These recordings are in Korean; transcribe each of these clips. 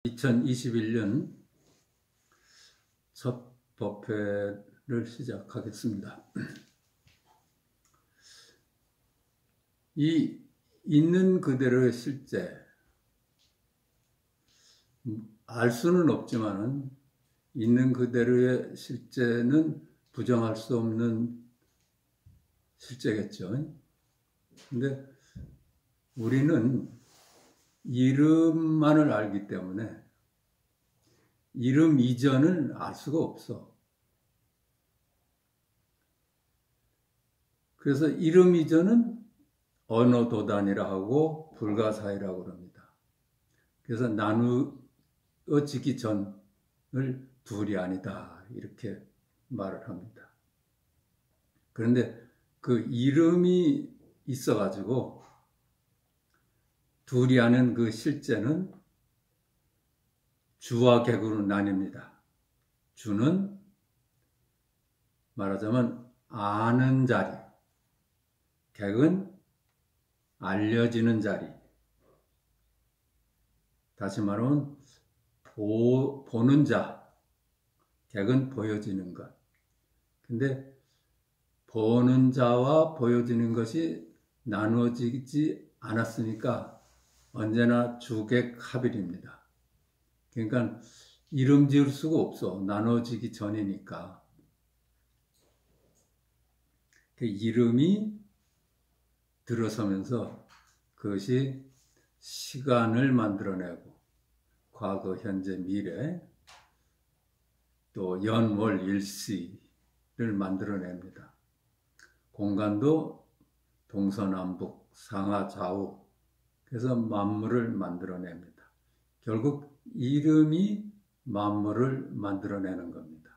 2021년 첫 법회를 시작하겠습니다. 이 있는 그대로의 실제, 알 수는 없지만은 있는 그대로의 실제는 부정할 수 없는 실제겠죠. 근데 우리는 이름만을 알기 때문에 이름 이전을 알 수가 없어. 그래서 이름 이전은 언어도단이라 하고 불가사의라고 합니다. 그래서 나누어지기 전을 둘이 아니다 이렇게 말을 합니다. 그런데 그 이름이 있어가지고 둘이 아는 그 실제는 주와 객으로 나뉩니다. 주는 말하자면 아는 자리, 객은 알려지는 자리. 다시 말하면 보는 자, 객은 보여지는 것. 근데 보는 자와 보여지는 것이 나누어지지 않았으니까 언제나 주객합일입니다. 그러니까 이름 지을 수가 없어. 나눠지기 전이니까. 그 이름이 들어서면서 그것이 시간을 만들어내고 과거, 현재, 미래 또 연, 월, 일시를 만들어냅니다. 공간도 동서남북, 상하, 좌우 그래서 만물을 만들어냅니다. 결국 이름이 만물을 만들어내는 겁니다.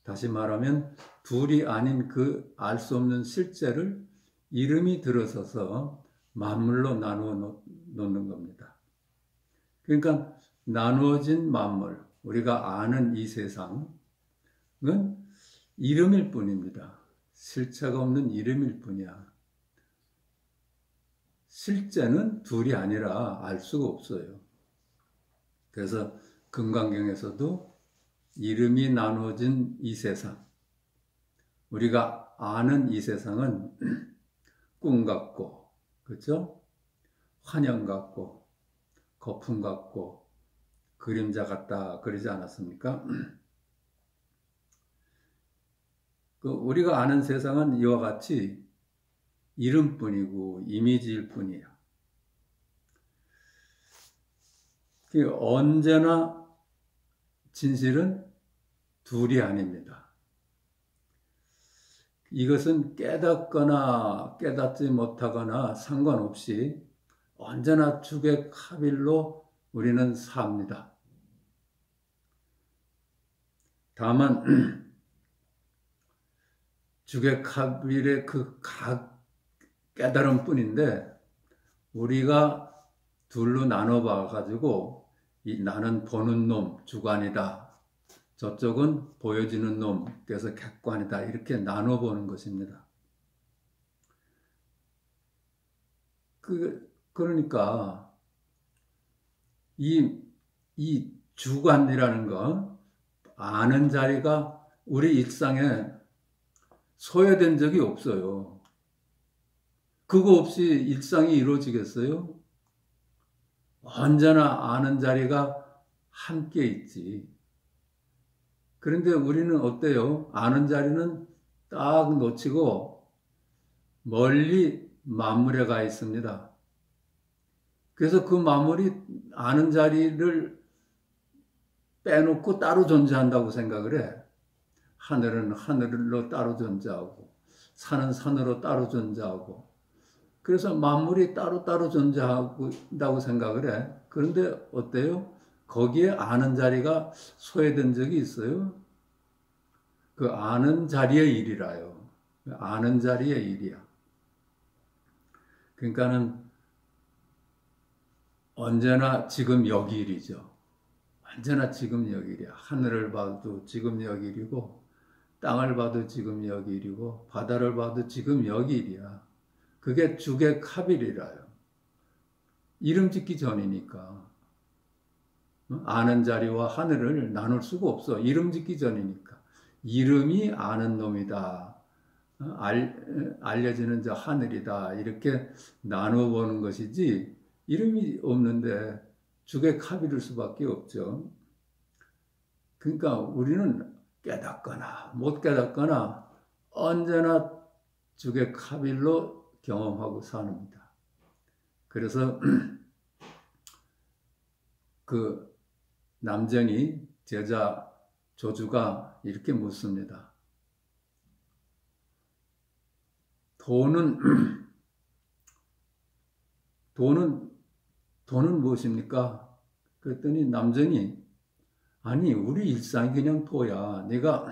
다시 말하면 둘이 아닌 그 알 수 없는 실제를 이름이 들어서서 만물로 나누어 놓는 겁니다. 그러니까 나누어진 만물, 우리가 아는 이 세상은 이름일 뿐입니다. 실체가 없는 이름일 뿐이야. 실제는 둘이 아니라 알 수가 없어요. 그래서 금강경에서도 이름이 나누어진 이 세상, 우리가 아는 이 세상은 꿈 같고, 그렇죠? 환영 같고, 거품 같고, 그림자 같다 그러지 않았습니까? 우리가 아는 세상은 이와 같이 이름뿐이고 이미지일 뿐이야. 언제나 진실은 둘이 아닙니다. 이것은 깨닫거나 깨닫지 못하거나 상관없이 언제나 주객합일로 우리는 삽니다. 다만 주객합일의 그 깨달음 뿐인데 우리가 둘로 나눠봐 가지고 나는 보는 놈 주관이다. 저쪽은 보여지는 놈 그래서 객관이다. 이렇게 나눠보는 것입니다. 그러니까 이 주관이라는 거 아는 자리가 우리 일상에 소외된 적이 없어요. 그거 없이 일상이 이루어지겠어요? 언제나 아는 자리가 함께 있지. 그런데 우리는 어때요? 아는 자리는 딱 놓치고 멀리 만물에 가 있습니다. 그래서 그 만물이 아는 자리를 빼놓고 따로 존재한다고 생각을 해. 하늘은 하늘로 따로 존재하고 산은 산으로 따로 존재하고 그래서 만물이 따로따로 존재한다고 생각을 해. 그런데 어때요? 거기에 아는 자리가 소외된 적이 있어요? 그 아는 자리의 일이라요. 아는 자리의 일이야. 그러니까는 언제나 지금 여기 일이죠. 언제나 지금 여기 일이야. 하늘을 봐도 지금 여기 일이고 땅을 봐도 지금 여기 일이고 바다를 봐도 지금 여기 일이야. 그게 주객합일이라요. 이름 짓기 전이니까. 아는 자리와 하늘을 나눌 수가 없어. 이름 짓기 전이니까. 이름이 아는 놈이다. 알려지는 자 하늘이다. 이렇게 나누어 보는 것이지 이름이 없는데 죽의 카비를 수밖에 없죠. 그러니까 우리는 깨닫거나 못 깨닫거나 언제나 죽의 카빌로 경험하고 삽니다. 그래서 그 남정이 제자 조주가 이렇게 묻습니다. 돈은 무엇입니까? 그랬더니 남정이 아니 우리 일상이 그냥 도야. 내가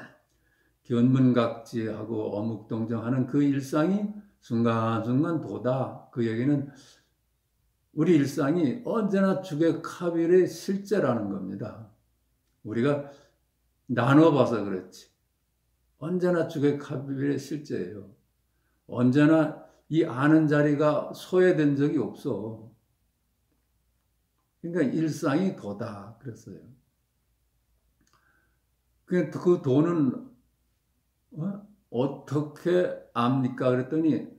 견문각지하고 어묵동정하는 그 일상이 순간순간 도다. 그 얘기는 우리 일상이 언제나 죽의 카빌의 실제라는 겁니다. 우리가 나눠봐서 그렇지. 언제나 죽의 카빌의 실제예요. 언제나 이 아는 자리가 소외된 적이 없어. 그러니까 일상이 도다 그랬어요. 그 돈은 어떻게 압니까? 그랬더니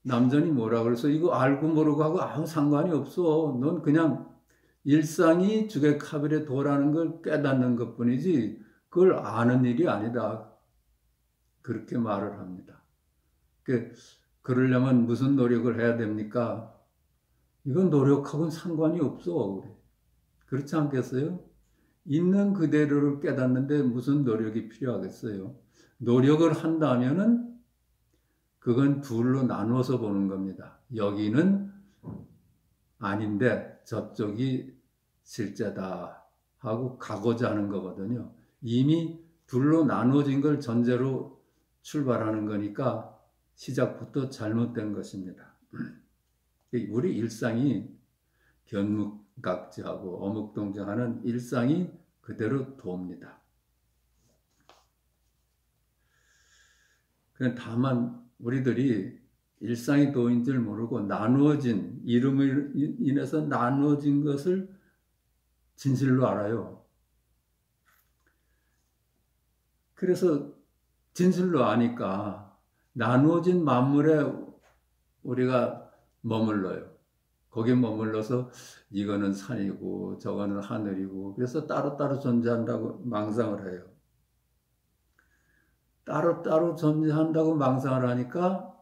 남전이 뭐라 그래서 이거 알고 모르고 하고 아무 상관이 없어. 넌 그냥 일상이 죽의 카빌의 도라는 걸 깨닫는 것뿐이지 그걸 아는 일이 아니다. 그렇게 말을 합니다. 그러려면 무슨 노력을 해야 됩니까? 이건 노력하고는 상관이 없어. 그렇지 않겠어요? 있는 그대로를 깨닫는데 무슨 노력이 필요하겠어요? 노력을 한다면은 그건 둘로 나누어서 보는 겁니다. 여기는 아닌데 저쪽이 실제다 하고 가고자 하는 거거든요. 이미 둘로 나누어진 걸 전제로 출발하는 거니까 시작부터 잘못된 것입니다. 우리 일상이 견묵각지하고 어묵동정하는 일상이 그대로 도입니다. 다만 우리들이 일상이 도인 줄 모르고 나누어진 이름을 인해서 나누어진 것을 진실로 알아요. 그래서 진실로 아니까 나누어진 만물에 우리가 머물러요. 거기에 머물러서 이거는 산이고 저거는 하늘이고 그래서 따로따로 존재한다고 망상을 해요. 따로따로 존재한다고 망상을 하니까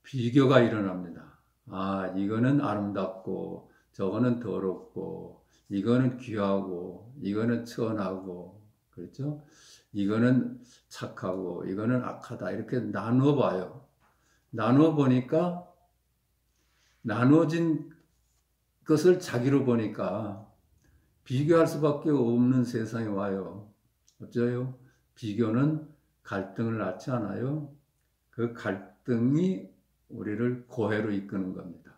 비교가 일어납니다. 아, 이거는 아름답고 저거는 더럽고 이거는 귀하고 이거는 천하고 그렇죠? 이거는 착하고 이거는 악하다 이렇게 나누어 봐요. 나누어 보니까 나누어진 것을 자기로 보니까 비교할 수밖에 없는 세상이 와요. 어쩌요? 비교는 갈등을 낳지 않아요. 그 갈등이 우리를 고해로 이끄는 겁니다.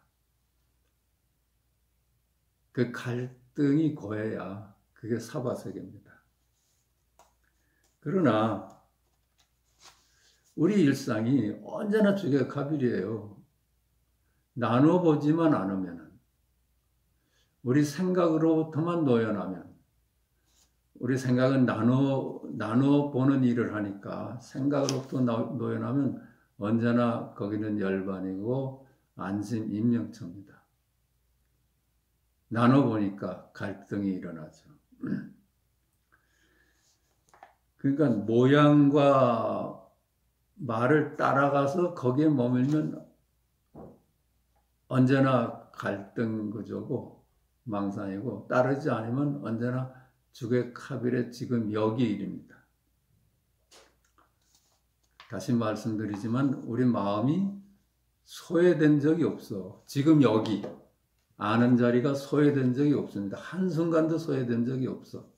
그 갈등이 고해야 그게 사바세계입니다. 그러나 우리 일상이 언제나 죽의 카빌이에요. 나눠보지만 않으면 우리 생각으로부터만 노연하면 우리 생각은 나눠보는 일을 하니까 생각으로부터 노연하면 언제나 거기는 열반이고 안심 임명처입니다. 나눠보니까 갈등이 일어나죠. 그러니까 모양과 말을 따라가서 거기에 머물면 언제나 갈등 구조고 망상이고 따르지 않으면 언제나 죽의 카빌의 지금 여기 일입니다. 다시 말씀드리지만 우리 마음이 소외된 적이 없어. 지금 여기 아는 자리가 소외된 적이 없습니다. 한순간도 소외된 적이 없어.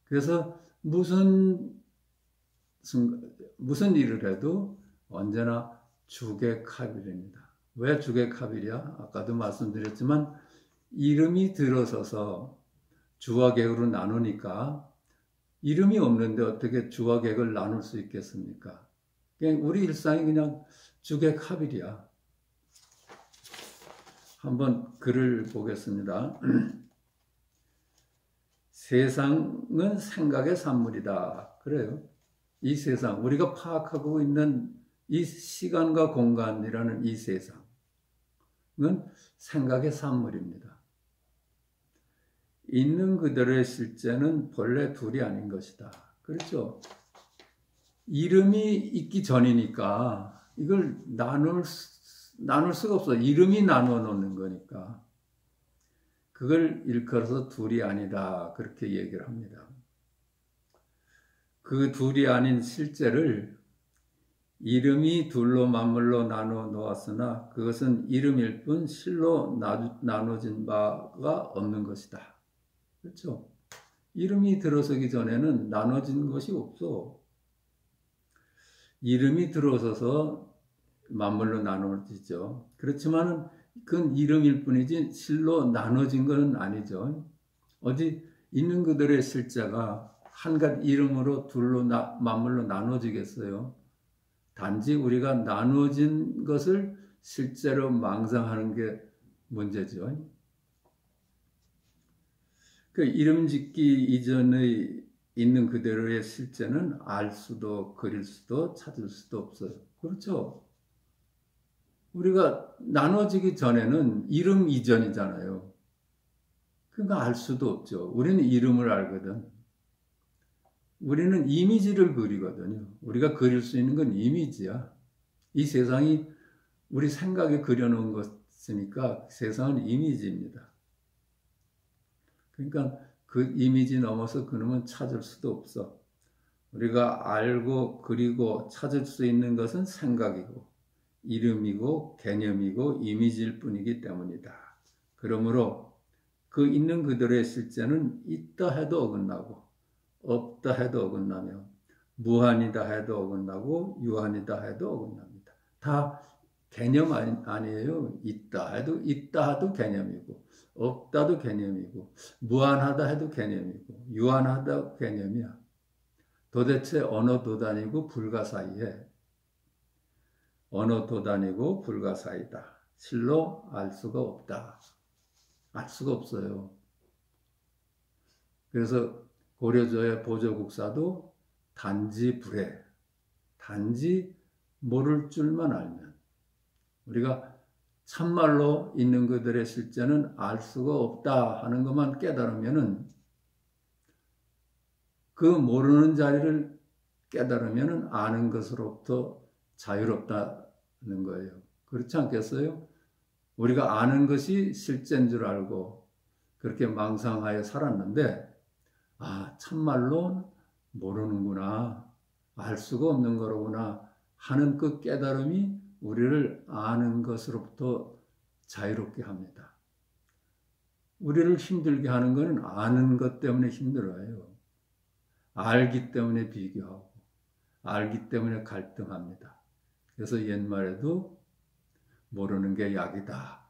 그래서 무슨 일을 해도 언제나 죽의 카빌입니다. 왜 죽의 카빌이야? 아까도 말씀드렸지만 이름이 들어서서 주와 객으로 나누니까 이름이 없는데 어떻게 주와 객을 나눌 수 있겠습니까? 우리 일상이 그냥 죽의 카빌이야. 한번 글을 보겠습니다. 세상은 생각의 산물이다. 그래요. 이 세상, 우리가 파악하고 있는 이 시간과 공간이라는 이 세상은 생각의 산물입니다. 있는 그대로의 실제는 본래 둘이 아닌 것이다. 그렇죠? 이름이 있기 전이니까 이걸 나눌 수가 없어. 이름이 나누어 놓는 거니까. 그걸 일컬어서 둘이 아니다. 그렇게 얘기를 합니다. 그 둘이 아닌 실제를 이름이 둘로 만물로 나누어 놓았으나 그것은 이름일 뿐 실로 나눠진 바가 없는 것이다. 그렇죠? 이름이 들어서기 전에는 나눠진 것이 없어. 이름이 들어서서 만물로 나눠지죠. 그렇지만 그건 이름일 뿐이지 실로 나눠진 것은 아니죠. 어디 있는 그들의 실제가 한갓 이름으로 둘로 만물로 나눠지겠어요. 단지 우리가 나눠진 것을 실제로 망상하는 게 문제죠. 그 이름 짓기 이전의 있는 그대로의 실제는 알 수도 그릴 수도 찾을 수도 없어요. 그렇죠? 우리가 나눠지기 전에는 이름 이전이잖아요. 그러니까 알 수도 없죠. 우리는 이름을 알거든. 우리는 이미지를 그리거든요. 우리가 그릴 수 있는 건 이미지야. 이 세상이 우리 생각에 그려놓은 것이니까 세상은 이미지입니다. 그러니까 그 이미지 넘어서 그놈은 찾을 수도 없어. 우리가 알고 그리고 찾을 수 있는 것은 생각이고 이름이고 개념이고 이미지일 뿐이기 때문이다. 그러므로 그 있는 그대로의 실제는 있다 해도 어긋나고 없다 해도 어긋나며 무한이다 해도 어긋나고 유한이다 해도 어긋납니다. 다 개념 아니에요. 있다 해도 개념이고 없다도 개념이고 무한하다 해도 개념이고 유한하다 개념이야. 도대체 어느 도단이고 불가 사이에 어느 도단이고 불가 사이다. 실로 알 수가 없다. 알 수가 없어요. 그래서 고려조의 보조국사도 단지 불해. 단지 모를 줄만 알면. 우리가 참말로 있는 그들의 실제는 알 수가 없다 하는 것만 깨달으면은 그 모르는 자리를 깨달으면은 아는 것으로부터 자유롭다는 거예요. 그렇지 않겠어요? 우리가 아는 것이 실제인 줄 알고 그렇게 망상하여 살았는데 참말로 모르는구나. 알 수가 없는 거로구나 하는 그 깨달음이 우리를 아는 것으로부터 자유롭게 합니다. 우리를 힘들게 하는 것은 아는 것 때문에 힘들어요. 알기 때문에 비교하고 알기 때문에 갈등합니다. 그래서 옛말에도 모르는 게 약이다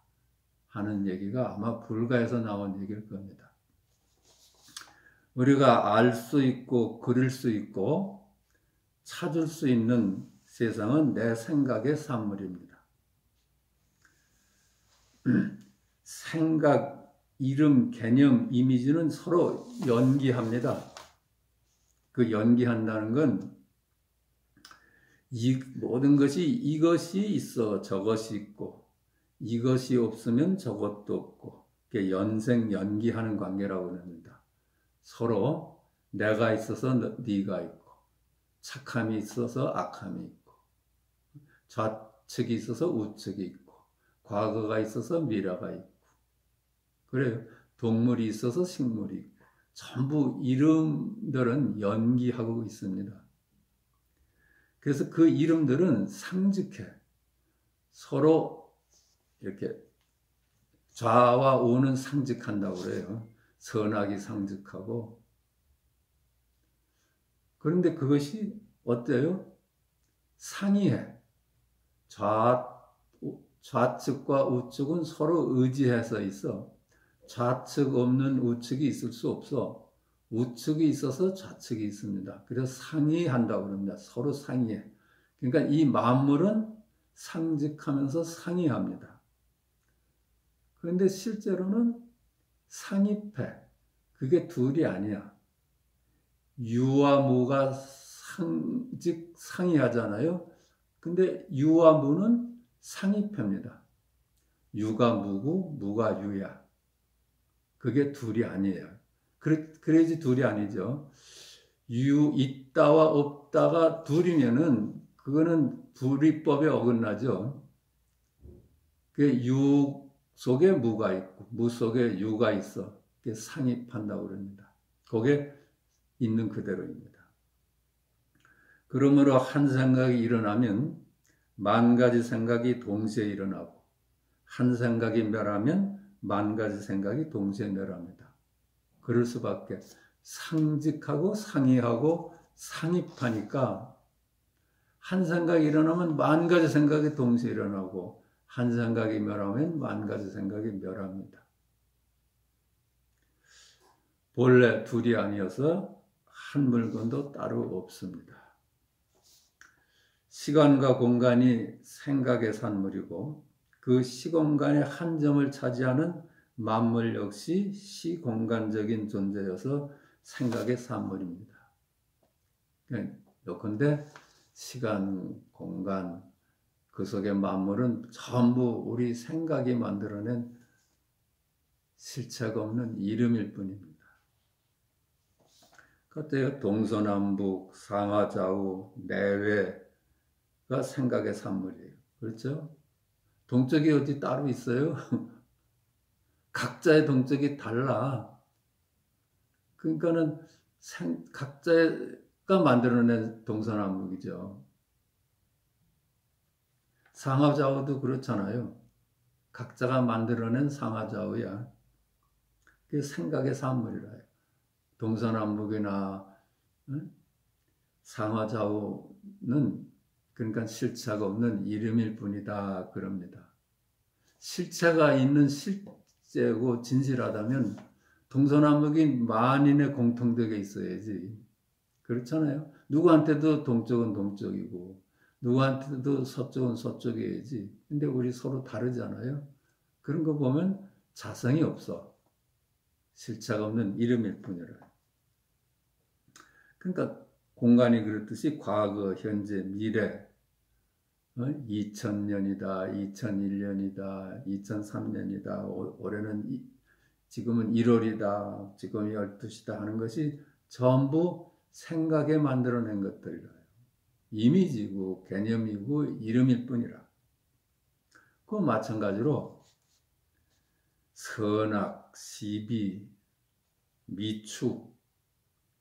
하는 얘기가 아마 불가에서 나온 얘기일 겁니다. 우리가 알 수 있고 그릴 수 있고 찾을 수 있는 세상은 내 생각의 산물입니다. 생각, 이름, 개념, 이미지는 서로 연기합니다. 그 연기한다는 건 이 모든 것이 이것이 있어 저것이 있고 이것이 없으면 저것도 없고 이게 연생 연기하는 관계라고 합니다. 서로 내가 있어서 네가 있고 착함이 있어서 악함이 있고 좌측이 있어서 우측이 있고 과거가 있어서 미래가 있고 그래요. 동물이 있어서 식물이 있고 전부 이름들은 연기하고 있습니다. 그래서 그 이름들은 상직해. 서로 이렇게 좌와 우는 상직한다고 그래요. 선악이 상직하고. 그런데 그것이 어때요? 상이해. 좌측과 우측은 서로 의지해서 있어. 좌측 없는 우측이 있을 수 없어. 우측이 있어서 좌측이 있습니다. 그래서 상의한다고 합니다. 서로 상의해. 그러니까 이 만물은 상직하면서 상의합니다. 그런데 실제로는 상입해. 그게 둘이 아니야. 유와 무가 즉 상이하잖아요. 근데 유와 무는 상이표입니다. 유가 무고 무가 유야. 그게 둘이 아니에요. 그래야지 둘이 아니죠. 유 있다와 없다가 둘이면은 그거는 불이법에 어긋나죠. 그 유 속에 무가 있고 무 속에 유가 있어. 그게 상입한다고 그럽니다. 그게 있는 그대로입니다. 그러므로 한 생각이 일어나면 만 가지 생각이 동시에 일어나고 한 생각이 멸하면 만 가지 생각이 동시에 멸합니다. 그럴 수밖에. 상직하고 상이하고 상입하니까 한 생각이 일어나면 만 가지 생각이 동시에 일어나고 한 생각이 멸하면 만 가지 생각이 멸합니다. 본래 둘이 아니어서 한 물건도 따로 없습니다. 시간과 공간이 생각의 산물이고 그 시공간의 한 점을 차지하는 만물 역시 시공간적인 존재여서 생각의 산물입니다. 요컨대 시간, 공간, 그 속의 만물은 전부 우리 생각이 만들어낸 실체가 없는 이름일 뿐입니다. 그때요 동서남북, 상하좌우, 내외가 생각의 산물이에요. 그렇죠? 동적이 어디 따로 있어요? 각자의 동적이 달라. 그러니까는 각자가 만들어낸 동서남북이죠. 상하좌우도 그렇잖아요. 각자가 만들어낸 상하좌우야. 그게 생각의 산물이라 해요. 동서남북이나 상하좌우는 그러니까 실체가 없는 이름일 뿐이다 그럽니다. 실체가 있는 실제고 진실하다면 동서남북이 만인의 공통되게 있어야지. 그렇잖아요. 누구한테도 동쪽은 동쪽이고 누구한테도 서쪽은 서쪽이어야지. 근데 우리 서로 다르잖아요. 그런 거 보면 자성이 없어. 실체가 없는 이름일 뿐이라. 그러니까 공간이 그렇듯이 과거, 현재, 미래 2000년이다, 2001년이다, 2003년이다, 올해는 지금은 1월이다, 지금 12시다 하는 것이 전부 생각에 만들어낸 것들이라. 이미지고 개념이고 이름일 뿐이라. 그 마찬가지로 선악, 시비, 미축,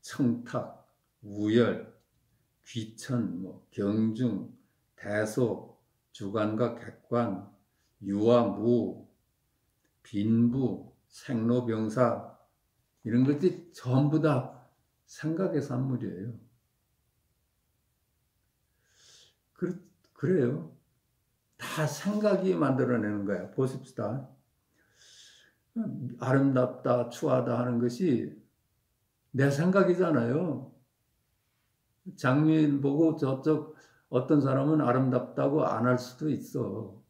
청탁, 우열, 귀천, 경중, 대소, 주관과 객관, 유와 무, 빈부, 생로병사 이런 것들이 전부 다 생각의 산물이에요. 그래요. 다 생각이 만들어내는 거야. 보십시다. 아름답다, 추하다 하는 것이 내 생각이잖아요. 장미인 보고 저쪽 어떤 사람은 아름답다고 안 할 수도 있어.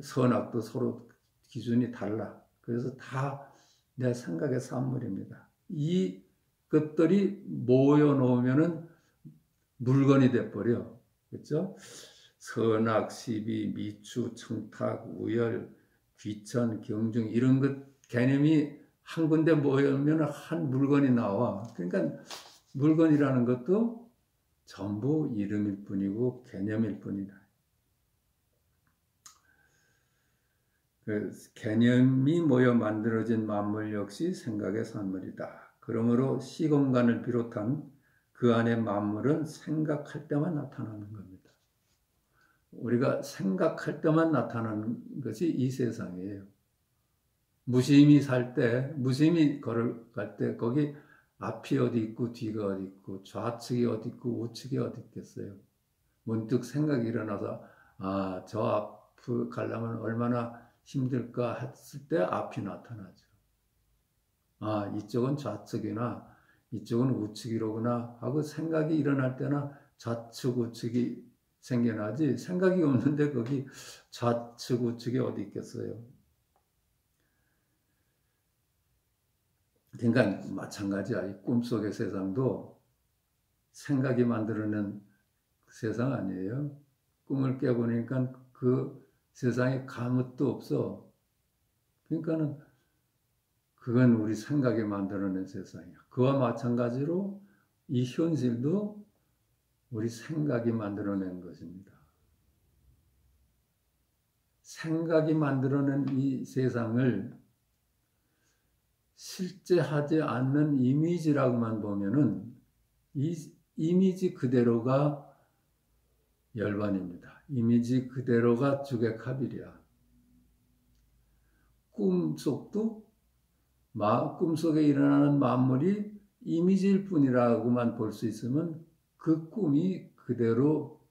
선악도 서로 기준이 달라. 그래서 다 내 생각의 산물입니다. 이 것들이 모여 놓으면은 물건이 돼버려. 그렇죠? 선악, 시비, 미추, 청탁, 우열, 귀천, 경중 이런 것 개념이 한 군데 모이면 한 물건이 나와. 그러니까 물건이라는 것도 전부 이름일 뿐이고 개념일 뿐이다. 개념이 모여 만들어진 만물 역시 생각의 산물이다. 그러므로 시공간을 비롯한 그 안의 만물은 생각할 때만 나타나는 겁니다. 우리가 생각할 때만 나타나는 것이 이 세상이에요. 무심히 살 때, 무심히 걸어갈 때 거기 앞이 어디 있고 뒤가 어디 있고 좌측이 어디 있고 우측이 어디 있겠어요. 문득 생각이 일어나서 저 앞을 가려면 얼마나 힘들까 했을 때 앞이 나타나죠. 이쪽은 좌측이나 이쪽은 우측이로구나 하고 생각이 일어날 때나 좌측 우측이 생겨나지 생각이 없는데 거기 좌측 우측이 어디 있겠어요. 그러니까 마찬가지야. 이 꿈속의 세상도 생각이 만들어낸 세상 아니에요. 꿈을 깨보니까 그 세상에 아무것도 없어. 그러니까는 그건 우리 생각이 만들어낸 세상이야. 그와 마찬가지로 이 현실도 우리 생각이 만들어낸 것입니다. 생각이 만들어낸 이 세상을 실제 하지 않는 이미지라고만 보면은 이 이미지 그대로가 열반입니다. 이미지 그대로가 주객합일이야. 꿈속에 일어나는 만물이 이미지일 뿐이라고만 볼 수 있으면 그 꿈이 그대로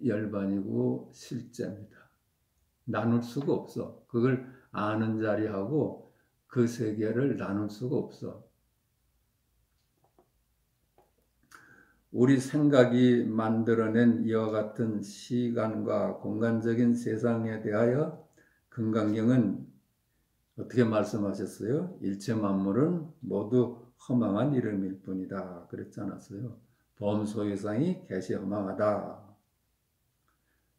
열반이고 실제입니다. 나눌 수가 없어. 그걸 아는 자리하고 그 세계를 나눌 수가 없어. 우리 생각이 만들어낸 이와 같은 시간과 공간적인 세상에 대하여 금강경은 어떻게 말씀하셨어요? 일체 만물은 모두 허망한 이름일 뿐이다. 그랬지 않았어요? 범소유상이 개시 허망하다.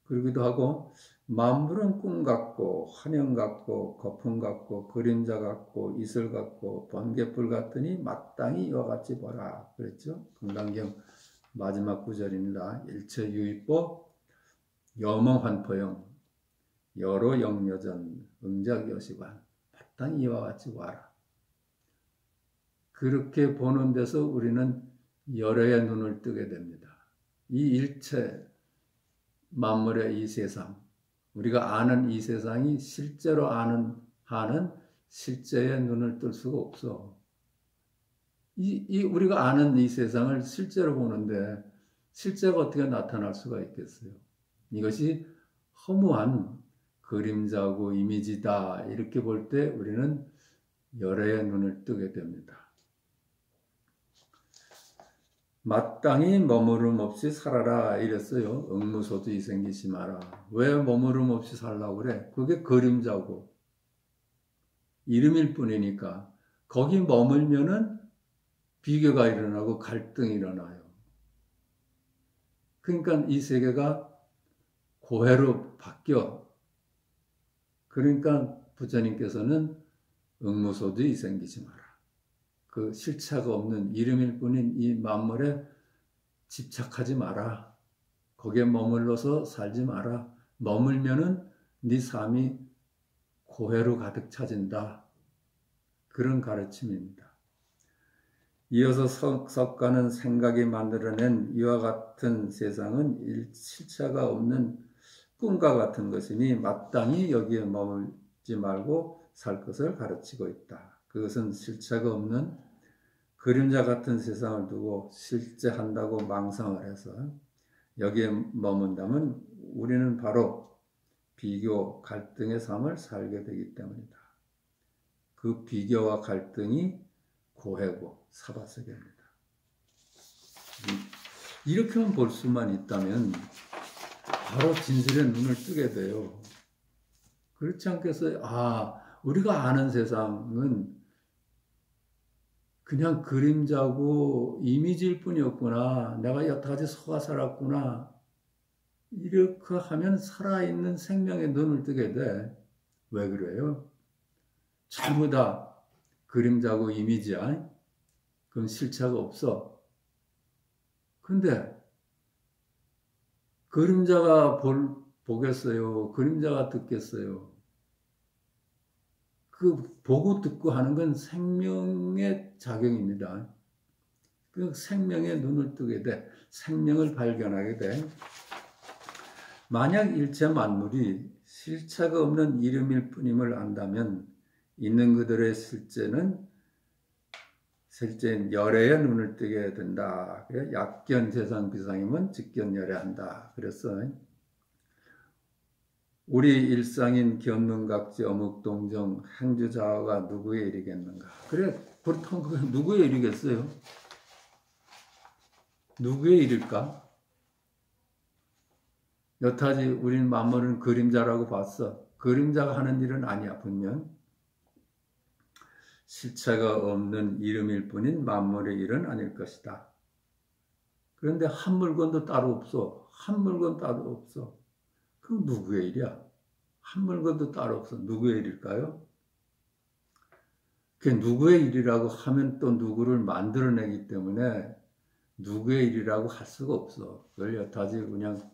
그러기도 하고 만물은 꿈 같고 환영 같고 거품 같고 그림자 같고 이슬 같고 번개불 같으니 마땅히 이와 같이 보라. 그랬죠? 금강경 마지막 구절입니다. 일체 유의법 여몽환포영 여로 영여전 응작여시관 마땅히 이와 같이 봐라. 그렇게 보는 데서 우리는 열의 눈을 뜨게 됩니다. 이 일체 만물의 이 세상, 우리가 아는 이 세상이 실제로 아는 한은 실제의 눈을 뜰 수가 없어. 우리가 아는 이 세상을 실제로 보는데 실제가 어떻게 나타날 수가 있겠어요? 이것이 허무한 그림자고 이미지다. 이렇게 볼 때 우리는 열의 눈을 뜨게 됩니다. 마땅히 머무름 없이 살아라 이랬어요. 응무소도 이생기시 마라. 왜 머무름 없이 살라고 그래? 그게 그림자고 이름일 뿐이니까 거기 머물면은 비교가 일어나고 갈등이 일어나요. 그러니까 이 세계가 고해로 바뀌어. 그러니까 부처님께서는 응무소도 이생기시 마라. 그 실체가 없는 이름일 뿐인 이 만물에 집착하지 마라. 거기에 머물러서 살지 마라. 머물면은 네 삶이 고해로 가득 차진다. 그런 가르침입니다. 이어서 석가는 생각이 만들어낸 이와 같은 세상은 실체가 없는 꿈과 같은 것이니 마땅히 여기에 머물지 말고 살 것을 가르치고 있다. 그것은 실체가 없는 그림자 같은 세상을 두고 실제한다고 망상을 해서 여기에 머문다면 우리는 바로 비교, 갈등의 삶을 살게 되기 때문이다. 그 비교와 갈등이 고해고 사바세계입니다. 이렇게만 볼 수만 있다면 바로 진실의 눈을 뜨게 돼요. 그렇지 않겠어요? 우리가 아는 세상은 그냥 그림자고 이미지일 뿐이었구나. 내가 여태까지 속아 살았구나. 이렇게 하면 살아있는 생명의 눈을 뜨게 돼. 왜 그래요? 전부 다 그림자고 이미지야. 그럼 실체가 없어. 근데 그림자가 보겠어요? 그림자가 듣겠어요? 그 보고 듣고 하는 건 생명의 작용입니다. 그 생명의 눈을 뜨게 돼. 생명을 발견하게 돼. 만약 일체 만물이 실체가 없는 이름일 뿐임을 안다면 있는 그들의 실제는 열애의 눈을 뜨게 된다. 약견 세상 비상이면 직견 열애한다. 그래서 우리 일상인 견문각지 어묵동정 행주자화가 누구의 일이겠는가? 그래, 그렇다면 그게 누구의 일이겠어요? 누구의 일일까? 여타지 우린 만물은 그림자라고 봤어. 그림자가 하는 일은 아니야, 분명. 실체가 없는 이름일 뿐인 만물의 일은 아닐 것이다. 그런데 한 물건도 따로 없어. 한 물건 따로 없어. 그럼 누구의 일이야? 한 물건도 따로 없어. 누구의 일일까요? 그게 누구의 일이라고 하면 또 누구를 만들어내기 때문에 누구의 일이라고 할 수가 없어. 그걸 여타지 그냥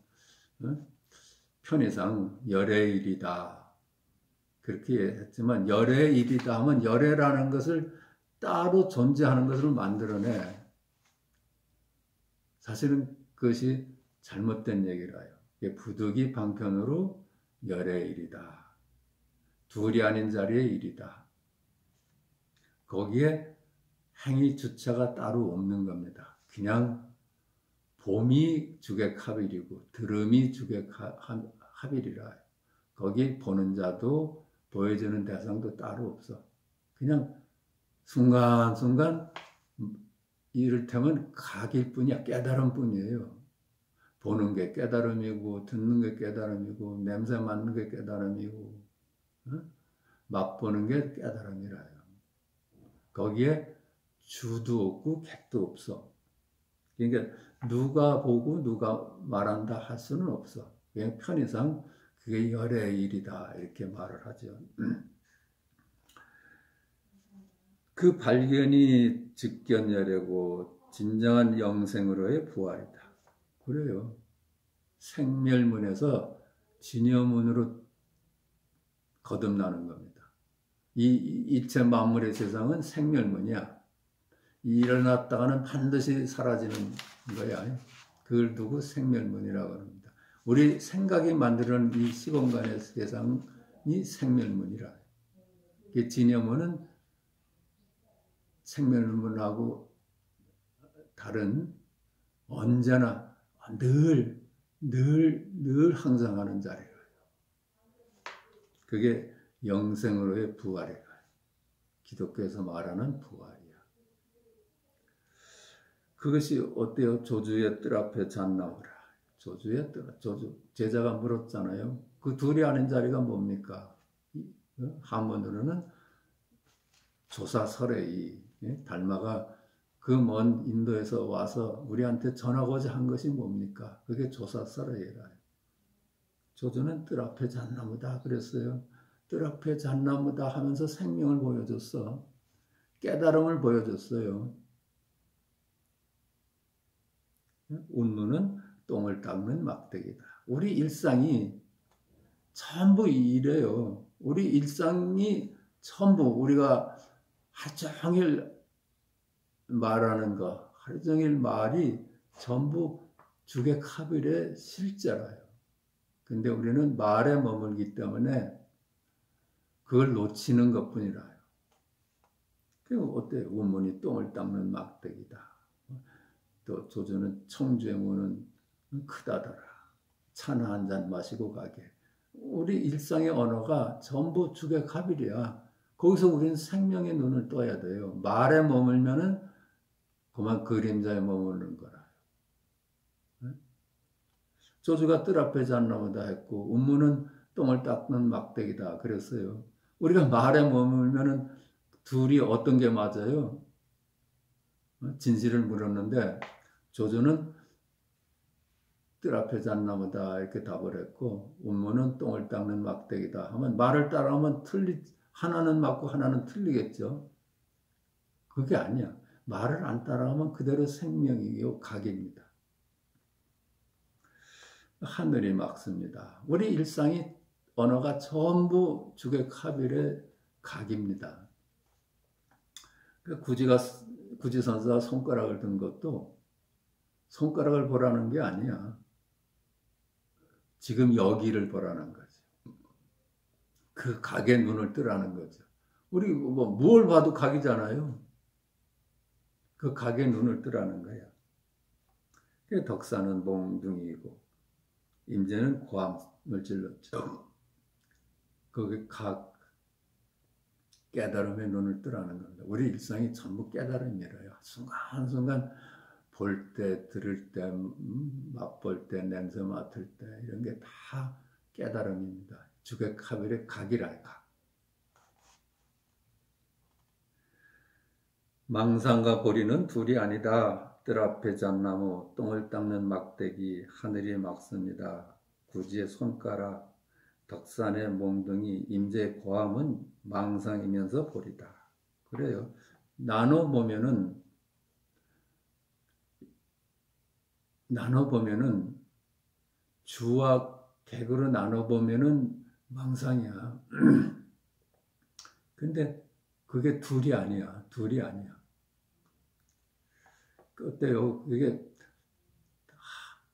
편의상 열의 일이다. 그렇게 했지만 열의 일이다 하면 열애라는 것을 따로 존재하는 것을 만들어내. 사실은 그것이 잘못된 얘기라요. 부득이 방편으로 열의 일이다. 둘이 아닌 자리의 일이다. 거기에 행위 주체가 따로 없는 겁니다. 그냥 봄이 주객합일이고 드름이 주객합일이라. 거기 보는 자도 보여주는 대상도 따로 없어. 그냥 순간순간 이를테면 각일 뿐이야. 깨달음 뿐이에요. 보는 게 깨달음이고 듣는 게 깨달음이고 냄새 맡는 게 깨달음이고 맛보는 게 깨달음이라요. 거기에 주도 없고 객도 없어. 그러니까 누가 보고 누가 말한다 할 수는 없어. 그냥 편의상 그게 열의 일이다 이렇게 말을 하죠. 그 발견이 직견열애고 진정한 영생으로의 부활이다. 그래요. 생멸문에서 진여문으로 거듭나는 겁니다. 이 이체 만물의 세상은 생멸문이야. 일어났다가는 반드시 사라지는 거야. 그걸 두고 생멸문이라고 합니다. 우리 생각이 만드는 이 시공간의 세상이 생멸문이라. 진여문은 생멸문하고 다른 언제나 늘 항상 하는 자리예요. 그게 영생으로의 부활이에요. 기독교에서 말하는 부활이야. 그것이 어때요? 조주의 뜰 앞에 잣나무라. 조주의 뜰, 제자가 물었잖아요. 그 둘이 아는 자리가 뭡니까? 한문으로는 조사설의 달마가 그 먼 인도에서 와서 우리한테 전하고자 한 것이 뭡니까? 그게 조사설의라. 조주는 뜰 앞에 잣나무다 그랬어요. 뜰 앞에 잣나무다 하면서 생명을 보여줬어. 깨달음을 보여줬어요. 운무는 똥을 닦는 막대기다. 우리 일상이 전부 이래요. 우리 일상이 전부 우리가 하루 종일 말하는 거, 하루 종일 말이 전부 주객합일의 실제라요. 근데 우리는 말에 머물기 때문에 그걸 놓치는 것뿐이라요. 그럼 어때요? 운문이 똥을 닦는 막대기다. 또 조주는 청주의 문은 크다더라. 차나 한 잔 마시고 가게. 우리 일상의 언어가 전부 주객합일이야. 거기서 우리는 생명의 눈을 떠야 돼요. 말에 머물면은 그만 그림자에 머무르는 거라. 조주가 뜰 앞에 잣나무다 했고 운무는 똥을 닦는 막대기다 그랬어요. 우리가 말에 머물면은 둘이 어떤 게 맞아요? 진실을 물었는데 조주는 뜰 앞에 잣나무다 이렇게 답을 했고 운무는 똥을 닦는 막대기다 하면 말을 따라하면 하나는 맞고 하나는 틀리겠죠. 그게 아니야. 말을 안 따라하면 그대로 생명이요 각입니다. 하늘이 막습니다. 우리 일상이 언어가 전부 주객합일의 각입니다. 구지선사가 손가락을 든 것도 손가락을 보라는 게 아니야. 지금 여기를 보라는 거죠. 그 각의 눈을 뜨라는 거죠. 우리 뭘 봐도 각이잖아요. 그 각의 눈을 뜨라는 거야. 덕사는 몽둥이고 임재는 고함을 질렀죠. 거기 각 깨달음의 눈을 뜨라는 겁니다. 우리 일상이 전부 깨달음이래요. 순간순간 볼 때, 들을 때, 맛볼 때, 냄새 맡을 때 이런 게 다 깨달음입니다. 주객하별의 각이라 각. 망상과 보리는 둘이 아니다. 뜰 앞에 잣나무, 똥을 닦는 막대기, 하늘이 막습니다. 구지의 손가락, 덕산의 몽둥이, 임재의 고함은 망상이면서 보리다. 그래요. 나눠보면은 주와 객으로 나눠보면은 망상이야. 근데 그게 둘이 아니야. 어때요? 그게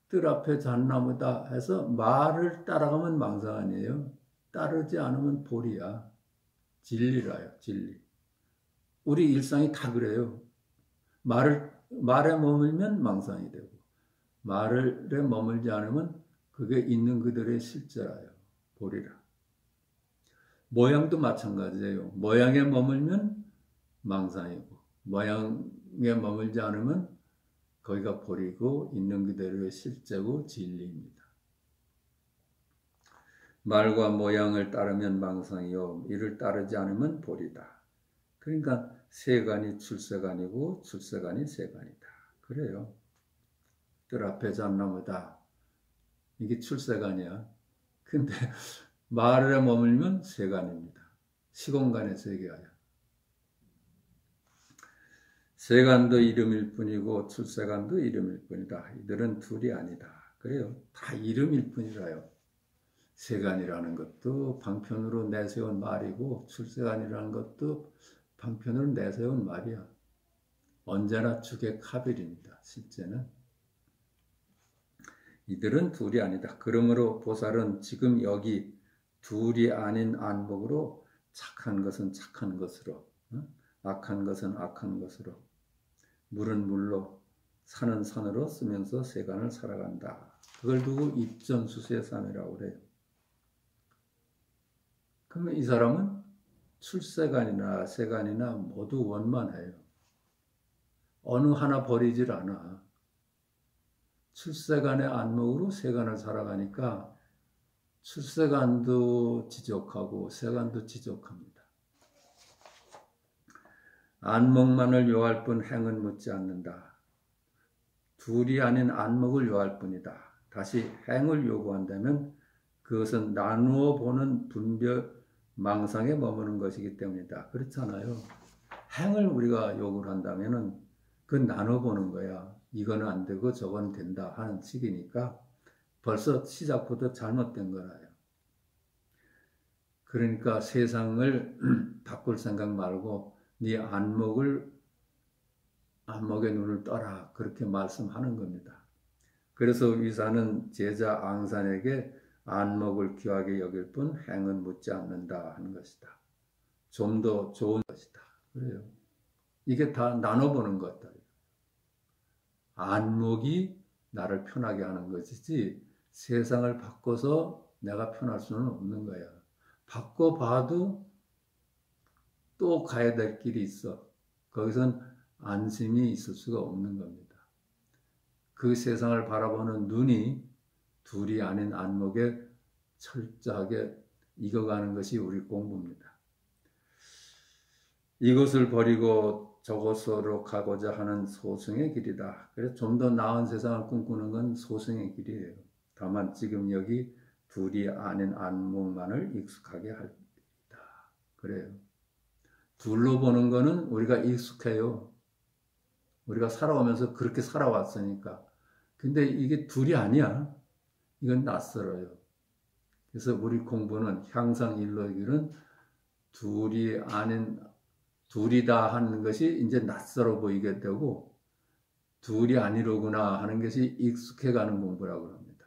뜰 앞에 잣나무다 해서 말을 따라가면 망상 아니에요? 따르지 않으면 보리야. 진리라요, 진리. 우리 일상이 다 그래요. 말에 머물면 망상이 되고, 말에 머물지 않으면 그게 있는 그들의 실제라요. 보리라. 모양도 마찬가지예요. 모양에 머물면 망상이고, 모양에 머물지 않으면 거기가 보리고 있는 그대로의 실제고 진리입니다. 말과 모양을 따르면 망상이요, 이를 따르지 않으면 보리다. 그러니까 세간이 출세간이고 출세간이 세간이다. 그래요. 뜰 앞에 잣나무다. 이게 출세간이야. 근데 말에 머물면 세간입니다. 시공간의 세계야. 세간도 이름일 뿐이고 출세간도 이름일 뿐이다. 이들은 둘이 아니다. 그래요. 다 이름일 뿐이라요. 세간이라는 것도 방편으로 내세운 말이고 출세간이라는 것도 방편으로 내세운 말이야. 언제나 주객하별입니다. 실제는. 이들은 둘이 아니다. 그러므로 보살은 지금 여기 둘이 아닌 안목으로 착한 것은 착한 것으로, 악한 것은 악한 것으로, 물은 물로, 산은 산으로 쓰면서 세간을 살아간다. 그걸 두고 입전수세삼이라고 그래요. 그러면 이 사람은 출세간이나 세간이나 모두 원만해요. 어느 하나 버리질 않아. 출세간의 안목으로 세간을 살아가니까 출세간도 지적하고 세간도 지적합니다. 안목만을 요할 뿐 행은 묻지 않는다. 둘이 아닌 안목을 요할 뿐이다. 다시 행을 요구한다면 그것은 나누어 보는 분별 망상에 머무는 것이기 때문이다. 그렇잖아요. 행을 우리가 요구를 한다면은 그건 나눠보는 거야. 이거는 안 되고 저건 된다 하는 식이니까 벌써 시작부터 잘못된 거라요. 그러니까 세상을 바꿀 생각 말고 네 안목의 눈을 떠라 그렇게 말씀하는 겁니다. 그래서 위사는 제자 앙산에게 안목을 귀하게 여길 뿐 행은 묻지 않는다 하는 것이다. 좀 더 좋은 것이다. 그래요. 이게 다 나눠보는 것다. 안목이 나를 편하게 하는 것이지 세상을 바꿔서 내가 편할 수는 없는 거야. 바꿔봐도 또 가야 될 길이 있어. 거기선 안심이 있을 수가 없는 겁니다. 그 세상을 바라보는 눈이 둘이 아닌 안목에 철저하게 익어가는 것이 우리 공부입니다. 이것을 버리고 저곳으로 가고자 하는 소승의 길이다. 그래서 좀 더 나은 세상을 꿈꾸는 건 소승의 길이에요. 다만 지금 여기 둘이 아닌 안목만을 익숙하게 할 길이다. 그래요. 둘로 보는 거는 우리가 익숙해요. 우리가 살아오면서 그렇게 살아왔으니까. 근데 이게 둘이 아니야. 이건 낯설어요. 그래서 우리 공부는 향상일로기는 둘이 아닌 둘이다 하는 것이 이제 낯설어 보이게 되고 둘이 아니로구나 하는 것이 익숙해가는 공부라고 합니다.